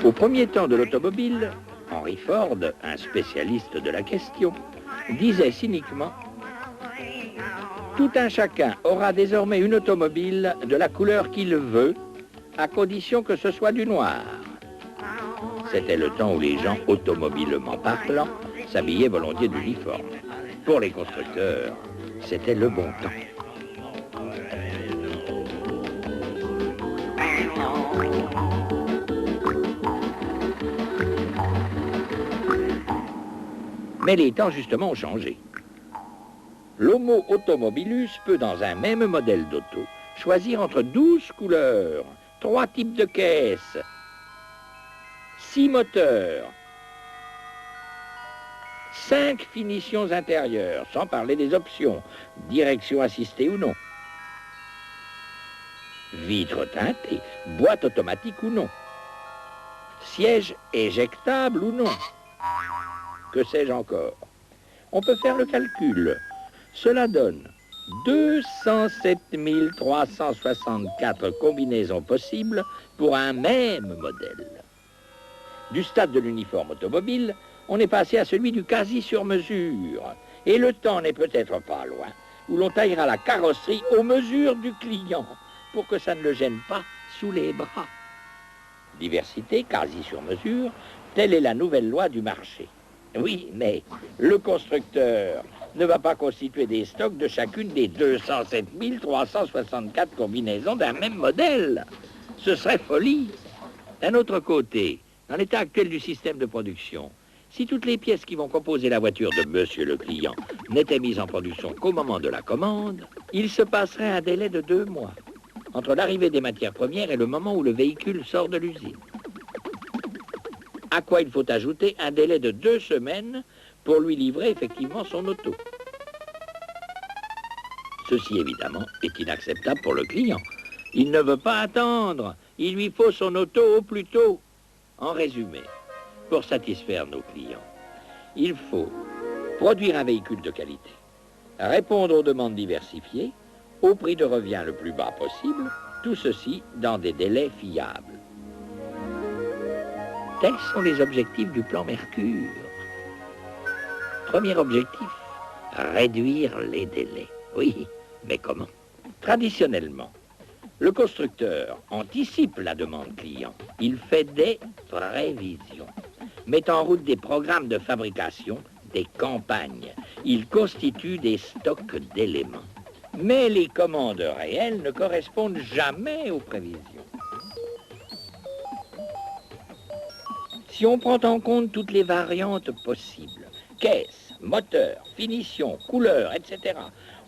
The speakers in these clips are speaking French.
Au premier temps de l'automobile, Henry Ford, un spécialiste de la question, disait cyniquement « Tout un chacun aura désormais une automobile de la couleur qu'il veut, à condition que ce soit du noir. » C'était le temps où les gens, automobilement parlant, s'habillaient volontiers d'uniforme. Pour les constructeurs, c'était le bon temps. Mais les temps, justement, ont changé. L'homo automobilus peut, dans un même modèle d'auto, choisir entre 12 couleurs, 3 types de caisses, 6 moteurs, 5 finitions intérieures, sans parler des options, direction assistée ou non, vitres teintées, boîte automatique ou non, siège éjectable ou non. Que sais-je encore? On peut faire le calcul. Cela donne 207 364 combinaisons possibles pour un même modèle. Du stade de l'uniforme automobile, on est passé à celui du quasi-sur-mesure. Et le temps n'est peut-être pas loin où l'on taillera la carrosserie aux mesures du client pour que ça ne le gêne pas sous les bras. Diversité, quasi-sur-mesure, telle est la nouvelle loi du marché. Oui, mais le constructeur ne va pas constituer des stocks de chacune des 207 364 combinaisons d'un même modèle. Ce serait folie. D'un autre côté, dans l'état actuel du système de production, si toutes les pièces qui vont composer la voiture de monsieur le client n'étaient mises en production qu'au moment de la commande, il se passerait un délai de 2 mois entre l'arrivée des matières premières et le moment où le véhicule sort de l'usine. À quoi il faut ajouter un délai de 2 semaines pour lui livrer effectivement son auto. Ceci, évidemment, est inacceptable pour le client. Il ne veut pas attendre. Il lui faut son auto au plus tôt. En résumé, pour satisfaire nos clients, il faut produire un véhicule de qualité, répondre aux demandes diversifiées, au prix de revient le plus bas possible, tout ceci dans des délais fiables. Tels sont les objectifs du plan Mercure. Premier objectif, réduire les délais. Oui, mais comment? Traditionnellement, le constructeur anticipe la demande client. Il fait des prévisions, met en route des programmes de fabrication, des campagnes. Il constitue des stocks d'éléments. Mais les commandes réelles ne correspondent jamais aux prévisions. Si on prend en compte toutes les variantes possibles, caisse, moteur, finition, couleur, etc.,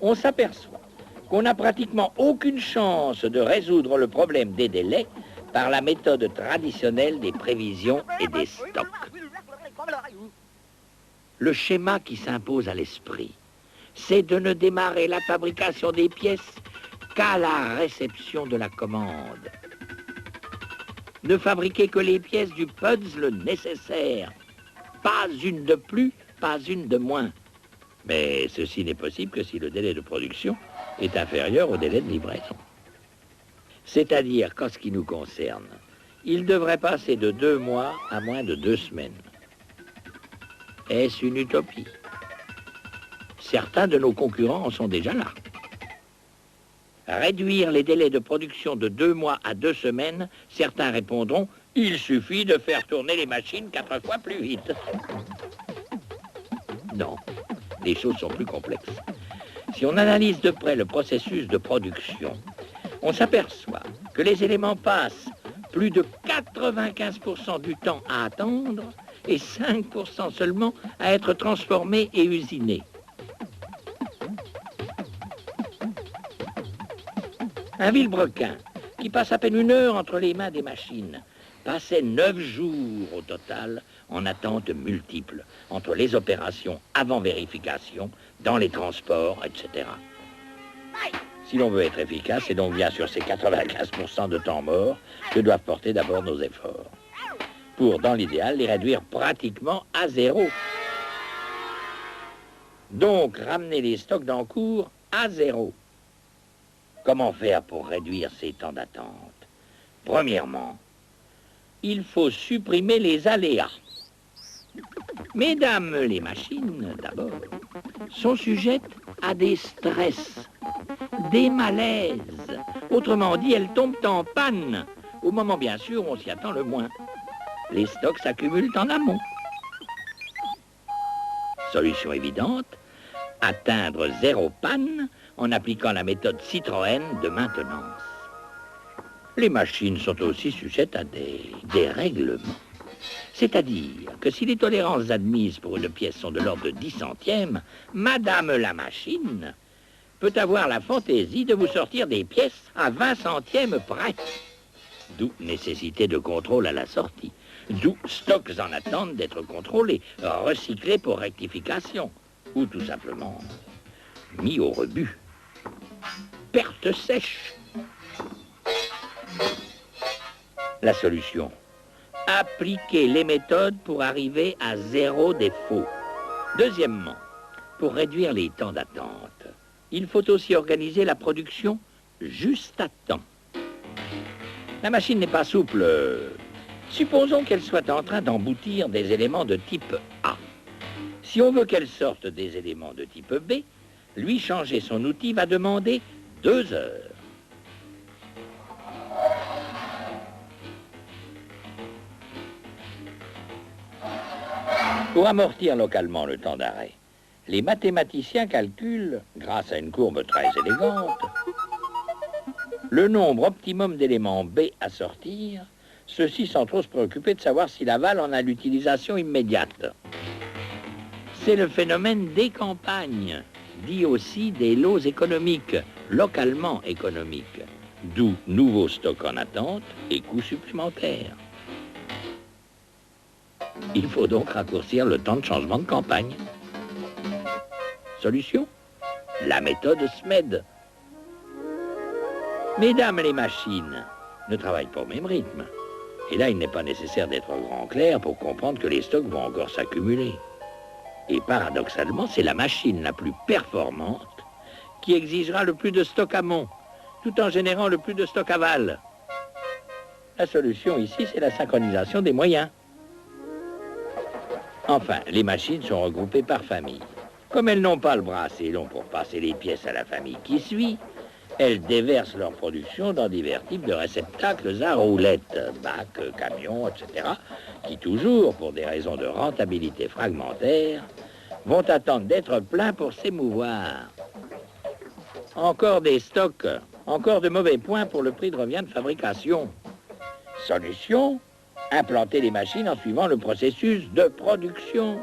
on s'aperçoit qu'on n'a pratiquement aucune chance de résoudre le problème des délais par la méthode traditionnelle des prévisions et des stocks. Le schéma qui s'impose à l'esprit, c'est de ne démarrer la fabrication des pièces qu'à la réception de la commande. Ne fabriquer que les pièces du puzzle nécessaire. Pas une de plus, pas une de moins. Mais ceci n'est possible que si le délai de production est inférieur au délai de livraison. C'est-à-dire qu'en ce qui nous concerne, il devrait passer de 2 mois à moins de 2 semaines. Est-ce une utopie? Certains de nos concurrents en sont déjà là. Réduire les délais de production de 2 mois à 2 semaines, certains répondront « Il suffit de faire tourner les machines 4 fois plus vite ». Non, les choses sont plus complexes. Si on analyse de près le processus de production, on s'aperçoit que les éléments passent plus de 95% du temps à attendre et 5% seulement à être transformés et usinés. Un vilebrequin qui passe à peine 1 heure entre les mains des machines passait 9 jours au total en attente multiple entre les opérations avant vérification, dans les transports, etc. Si l'on veut être efficace, c'est donc bien sur ces 95% de temps mort que doivent porter d'abord nos efforts. pour, dans l'idéal, les réduire pratiquement à zéro. Donc, ramener les stocks d'encours à zéro. Comment faire pour réduire ces temps d'attente? Premièrement, il faut supprimer les aléas. Mesdames les machines, d'abord, sont sujettes à des stress, des malaises. Autrement dit, elles tombent en panne, au moment bien sûr où on s'y attend le moins. Les stocks s'accumulent en amont. Solution évidente, atteindre zéro panne en appliquant la méthode Citroën de maintenance. Les machines sont aussi sujettes à des règlements. C'est-à-dire que si les tolérances admises pour une pièce sont de l'ordre de 10 centièmes, Madame la machine peut avoir la fantaisie de vous sortir des pièces à 20 centièmes près. D'où nécessité de contrôle à la sortie. D'où stocks en attente d'être contrôlés, recyclés pour rectification, ou tout simplement mis au rebut. Perte sèche. La solution: appliquer les méthodes pour arriver à zéro défaut. Deuxièmement, pour réduire les temps d'attente, il faut aussi organiser la production juste à temps. La machine n'est pas souple. Supposons qu'elle soit en train d'emboutir des éléments de type A. Si on veut qu'elle sorte des éléments de type B, lui changer son outil va demander 2 heures. Pour amortir localement le temps d'arrêt, les mathématiciens calculent, grâce à une courbe très élégante, le nombre optimum d'éléments B à sortir, ceci sans trop se préoccuper de savoir si l'aval en a l'utilisation immédiate. C'est le phénomène des campagnes, dit aussi des lots économiques, localement économiques, d'où nouveaux stocks en attente et coûts supplémentaires. Il faut donc raccourcir le temps de changement de campagne. Solution? La méthode SMED. Mesdames les machines ne travaillent pas au même rythme. Et là, il n'est pas nécessaire d'être grand clair pour comprendre que les stocks vont encore s'accumuler. Et paradoxalement, c'est la machine la plus performante qui exigera le plus de stock amont, tout en générant le plus de stock aval. La solution ici, c'est la synchronisation des moyens. Enfin, les machines sont regroupées par famille. Comme elles n'ont pas le bras assez long pour passer les pièces à la famille qui suit, elles déversent leur production dans divers types de réceptacles à roulettes, bacs, camions, etc., qui toujours, pour des raisons de rentabilité fragmentaire, vont attendre d'être pleins pour s'émouvoir. Encore des stocks, encore de mauvais points pour le prix de revient de fabrication. Solution: implanter les machines en suivant le processus de production.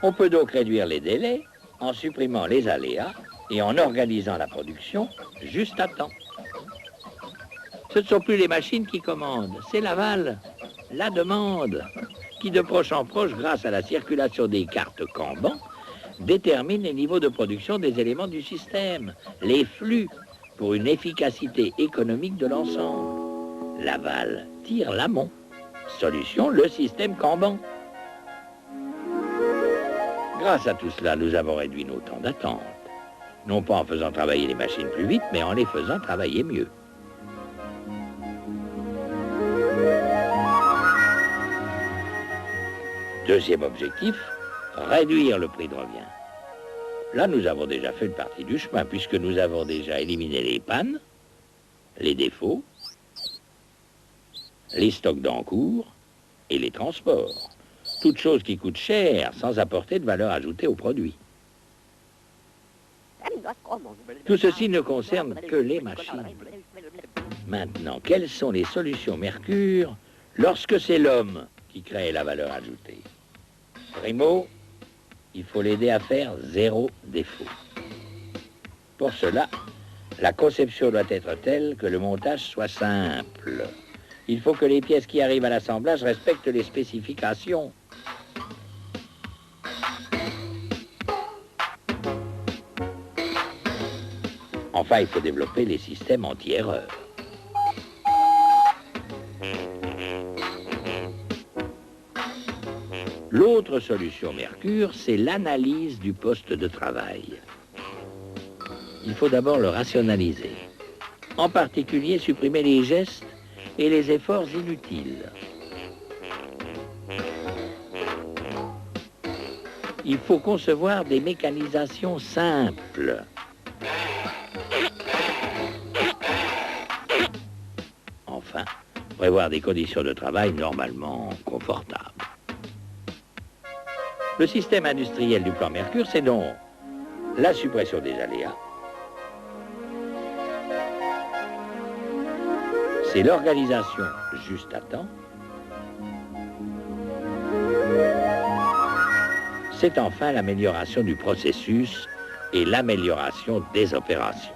On peut donc réduire les délais en supprimant les aléas et en organisant la production juste à temps. Ce ne sont plus les machines qui commandent, c'est l'aval, la demande, qui de proche en proche, grâce à la circulation des cartes Kanban, détermine les niveaux de production des éléments du système, les flux, pour une efficacité économique de l'ensemble. L'aval tire l'amont. Solution, le système Kanban. Grâce à tout cela, nous avons réduit nos temps d'attente. Non pas en faisant travailler les machines plus vite, mais en les faisant travailler mieux. Deuxième objectif, réduire le prix de revient. Là, nous avons déjà fait une partie du chemin, puisque nous avons déjà éliminé les pannes, les défauts, les stocks d'encours et les transports. Toutes choses qui coûtent cher sans apporter de valeur ajoutée au produit. Tout ceci ne concerne que les machines. Maintenant, quelles sont les solutions Mercure lorsque c'est l'homme qui crée la valeur ajoutée? Primo, il faut l'aider à faire zéro défaut. Pour cela, la conception doit être telle que le montage soit simple. Il faut que les pièces qui arrivent à l'assemblage respectent les spécifications. Enfin, il faut développer les systèmes anti-erreur. L'autre solution Mercure, c'est l'analyse du poste de travail. Il faut d'abord le rationaliser. En particulier, supprimer les gestes et les efforts inutiles. Il faut concevoir des mécanisations simples. Enfin, prévoir des conditions de travail normalement confortables. Le système industriel du plan Mercure, c'est donc la suppression des aléas, c'est l'organisation juste à temps, c'est enfin l'amélioration du processus et l'amélioration des opérations.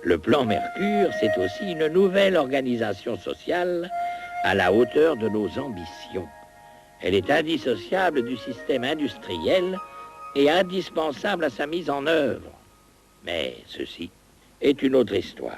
Le plan Mercure, c'est aussi une nouvelle organisation sociale à la hauteur de nos ambitions. Elle est indissociable du système industriel et indispensable à sa mise en œuvre. Mais ceci est une autre histoire.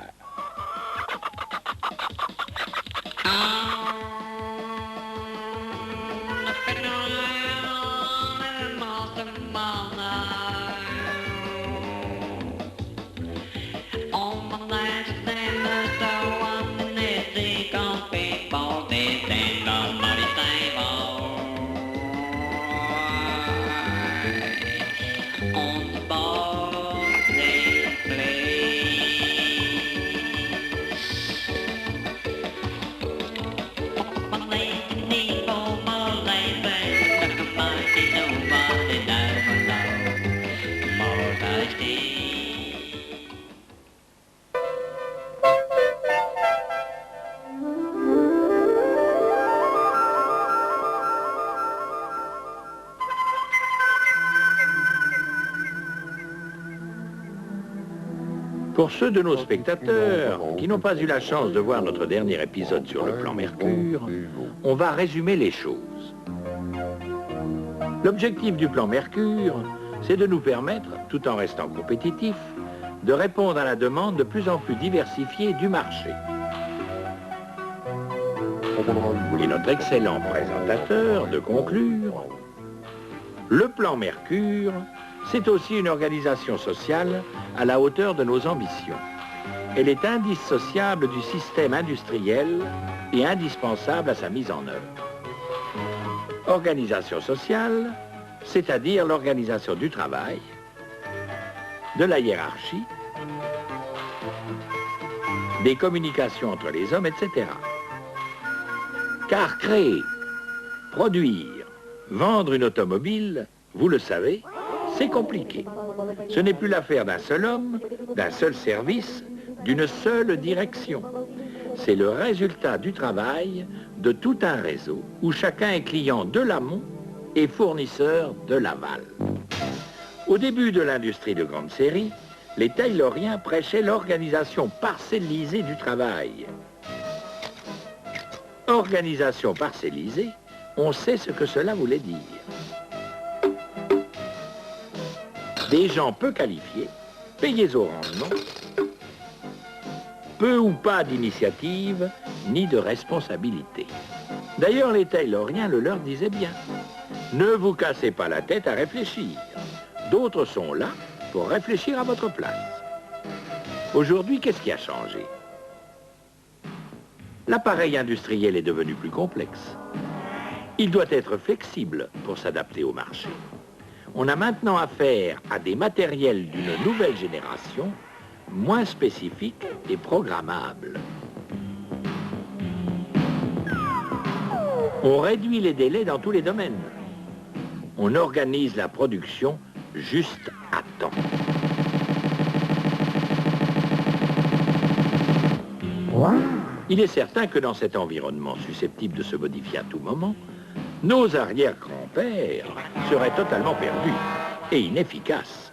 Pour ceux de nos spectateurs qui n'ont pas eu la chance de voir notre dernier épisode sur le plan Mercure, on va résumer les choses. L'objectif du plan Mercure, c'est de nous permettre, tout en restant compétitifs, de répondre à la demande de plus en plus diversifiée du marché. Et notre excellent présentateur de conclure, le plan Mercure, c'est aussi une organisation sociale à la hauteur de nos ambitions. Elle est indissociable du système industriel et indispensable à sa mise en œuvre. Organisation sociale, c'est-à-dire l'organisation du travail, de la hiérarchie, des communications entre les hommes, etc. Car créer, produire, vendre une automobile, vous le savez, c'est compliqué. Ce n'est plus l'affaire d'un seul homme, d'un seul service, d'une seule direction. C'est le résultat du travail de tout un réseau où chacun est client de l'amont et fournisseur de l'aval. Au début de l'industrie de grande série, les tayloriens prêchaient l'organisation parcellisée du travail. Organisation parcellisée, on sait ce que cela voulait dire. Des gens peu qualifiés, payés au rendement, peu ou pas d'initiative, ni de responsabilité. D'ailleurs, les tayloriens le leur disaient bien. Ne vous cassez pas la tête à réfléchir. D'autres sont là pour réfléchir à votre place. Aujourd'hui, qu'est-ce qui a changé? L'appareil industriel est devenu plus complexe. Il doit être flexible pour s'adapter au marché. On a maintenant affaire à des matériels d'une nouvelle génération, moins spécifiques et programmables. On réduit les délais dans tous les domaines. On organise la production juste à temps. Il est certain que dans cet environnement susceptible de se modifier à tout moment, nos arrière-grands-pères seraient totalement perdus et inefficaces.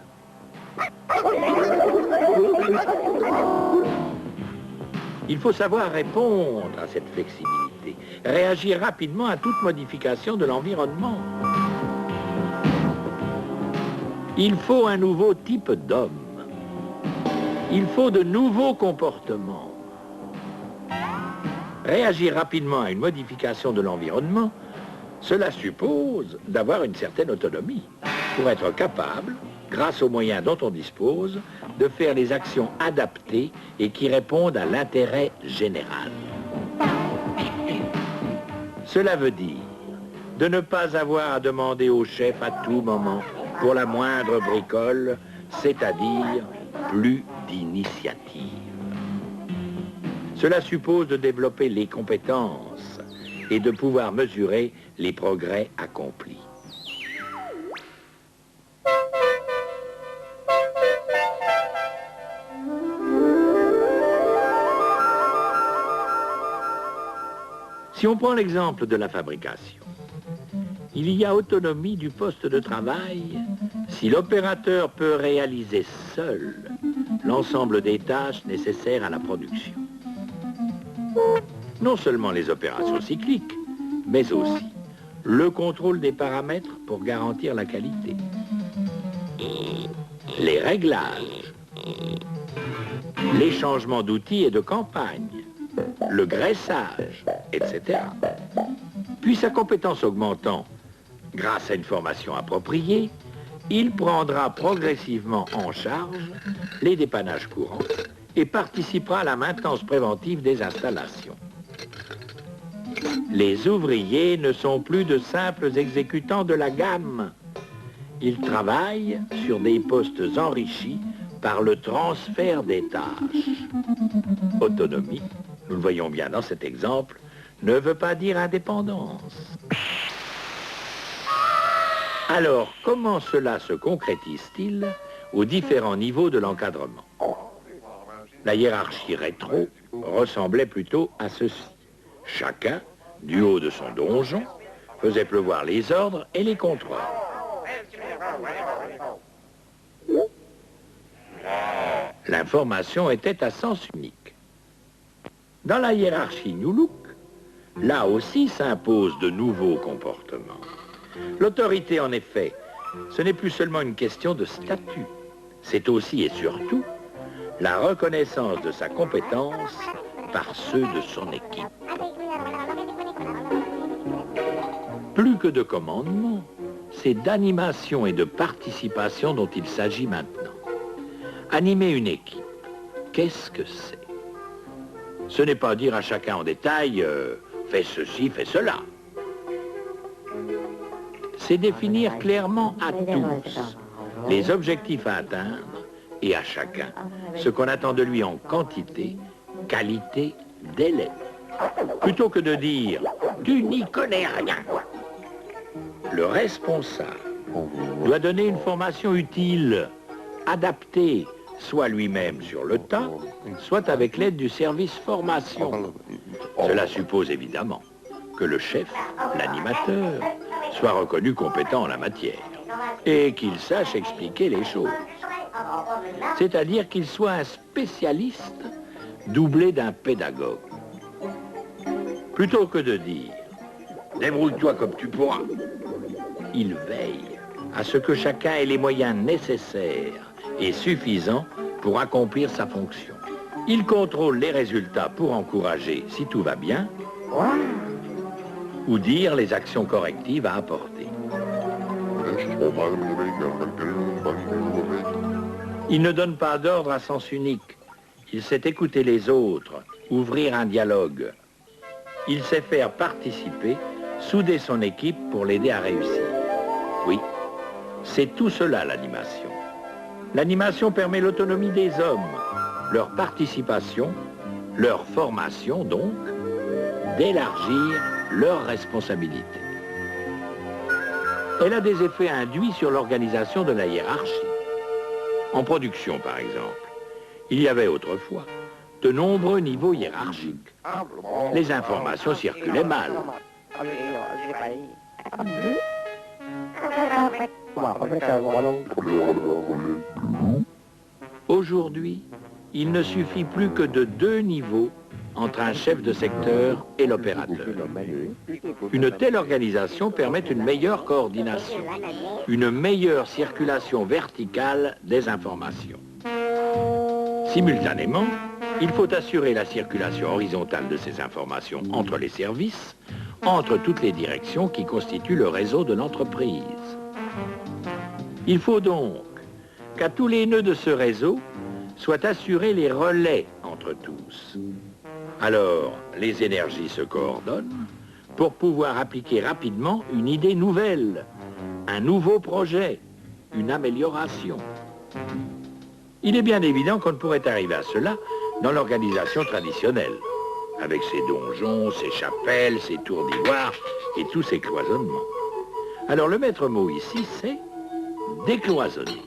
Il faut savoir répondre à cette flexibilité, réagir rapidement à toute modification de l'environnement. Il faut un nouveau type d'homme. Il faut de nouveaux comportements. Réagir rapidement à une modification de l'environnement, cela suppose d'avoir une certaine autonomie pour être capable, grâce aux moyens dont on dispose, de faire les actions adaptées et qui répondent à l'intérêt général. Cela veut dire de ne pas avoir à demander au chef à tout moment pour la moindre bricole, c'est-à-dire plus d'initiative. Cela suppose de développer les compétences et de pouvoir mesurer les progrès accomplis. Si on prend l'exemple de la fabrication, il y a autonomie du poste de travail si l'opérateur peut réaliser seul l'ensemble des tâches nécessaires à la production. Non seulement les opérations cycliques, mais aussi le contrôle des paramètres pour garantir la qualité, les réglages, les changements d'outils et de campagne, le graissage, etc. Puis sa compétence augmentant, grâce à une formation appropriée, il prendra progressivement en charge les dépannages courants et participera à la maintenance préventive des installations. Les ouvriers ne sont plus de simples exécutants de la gamme. Ils travaillent sur des postes enrichis par le transfert des tâches. Autonomie, nous le voyons bien dans cet exemple, ne veut pas dire indépendance. Alors, comment cela se concrétise-t-il aux différents niveaux de l'encadrement? La hiérarchie rétro ressemblait plutôt à ceci. Chacun, du haut de son donjon, faisait pleuvoir les ordres et les contrôles. L'information était à sens unique. Dans la hiérarchie New Look, là aussi s'imposent de nouveaux comportements. L'autorité, en effet, ce n'est plus seulement une question de statut. C'est aussi et surtout la reconnaissance de sa compétence par ceux de son équipe. Plus que de commandement, c'est d'animation et de participation dont il s'agit maintenant. Animer une équipe, qu'est-ce que c'est? Ce n'est pas dire à chacun en détail « fais ceci, fais cela ». C'est définir clairement à tous les objectifs à atteindre et à chacun ce qu'on attend de lui en quantité, qualité, délai. Plutôt que de dire « tu n'y connais rien ». Le responsable doit donner une formation utile, adaptée, soit lui-même sur le tas, soit avec l'aide du service formation. Cela suppose évidemment que le chef, l'animateur, soit reconnu compétent en la matière et qu'il sache expliquer les choses. C'est-à-dire qu'il soit un spécialiste doublé d'un pédagogue. Plutôt que de dire « débrouille-toi comme tu pourras », il veille à ce que chacun ait les moyens nécessaires et suffisants pour accomplir sa fonction. Il contrôle les résultats pour encourager, si tout va bien, ou dire les actions correctives à apporter. Il ne donne pas d'ordre à sens unique. Il sait écouter les autres, ouvrir un dialogue. Il sait faire participer, souder son équipe pour l'aider à réussir. Oui, c'est tout cela l'animation. L'animation permet l'autonomie des hommes, leur participation, leur formation donc, d'élargir leurs responsabilités. Elle a des effets induits sur l'organisation de la hiérarchie. En production, par exemple, il y avait autrefois de nombreux niveaux hiérarchiques. Les informations circulaient mal. Aujourd'hui, il ne suffit plus que de 2 niveaux entre un chef de secteur et l'opérateur. Une telle organisation permet une meilleure coordination, une meilleure circulation verticale des informations. Simultanément, Il faut assurer la circulation horizontale de ces informations entre les services, entre toutes les directions qui constituent le réseau de l'entreprise. Il faut donc qu'à tous les nœuds de ce réseau soient assurés les relais entre tous. Alors, les énergies se coordonnent pour pouvoir appliquer rapidement une idée nouvelle, un nouveau projet, une amélioration. Il est bien évident qu'on ne pourrait arriver à cela dans l'organisation traditionnelle, avec ses donjons, ses chapelles, ses tours d'ivoire et tous ses cloisonnements. Alors le maître mot ici, c'est décloisonner.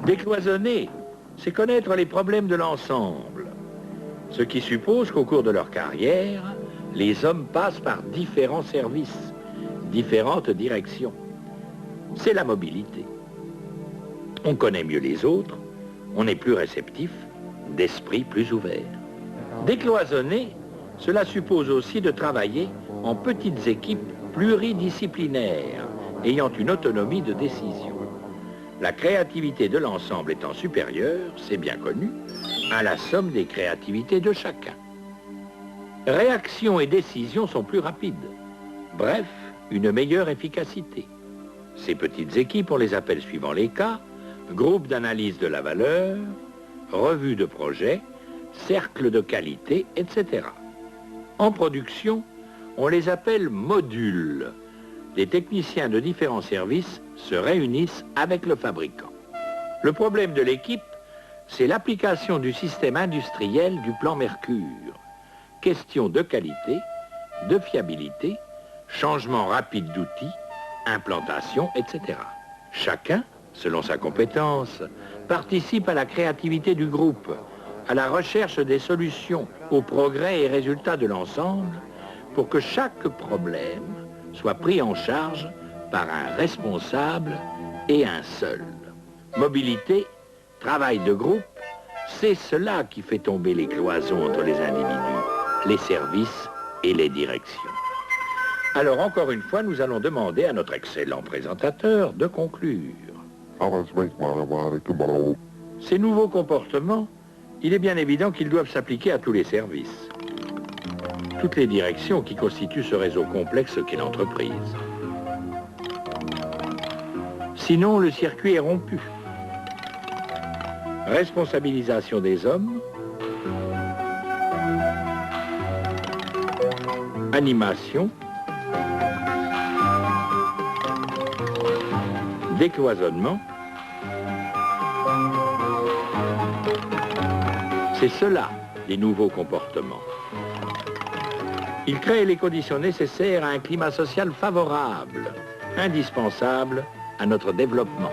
Décloisonner, c'est connaître les problèmes de l'ensemble, ce qui suppose qu'au cours de leur carrière, les hommes passent par différents services, différentes directions. C'est la mobilité. On connaît mieux les autres, on est plus réceptif, d'esprit plus ouvert. Décloisonner, cela suppose aussi de travailler en petites équipes pluridisciplinaires, ayant une autonomie de décision. La créativité de l'ensemble étant supérieure, c'est bien connu, à la somme des créativités de chacun. Réaction et décision sont plus rapides. Bref, une meilleure efficacité. Ces petites équipes, on les appelle suivant les cas, groupe d'analyse de la valeur, revue de projet, cercle de qualité, etc. En production, on les appelle modules. Les techniciens de différents services se réunissent avec le fabricant. Le problème de l'équipe, c'est l'application du système industriel du plan Mercure. Question de qualité, de fiabilité, changement rapide d'outils, implantation, etc. Chacun, selon sa compétence, participe à la créativité du groupe, à la recherche des solutions, au progrès et résultats de l'ensemble, pour que chaque problème soit pris en charge par un responsable et un seul. Mobilité, travail de groupe, c'est cela qui fait tomber les cloisons entre les individus, les services et les directions. Alors encore une fois, nous allons demander à notre excellent présentateur de conclure. Ces nouveaux comportements, il est bien évident qu'ils doivent s'appliquer à tous les services, toutes les directions qui constituent ce réseau complexe qu'est l'entreprise. Sinon, le circuit est rompu. Responsabilisation des hommes, animation, décloisonnement. C'est cela, les nouveaux comportements. Ils créent les conditions nécessaires à un climat social favorable, indispensable à notre développement.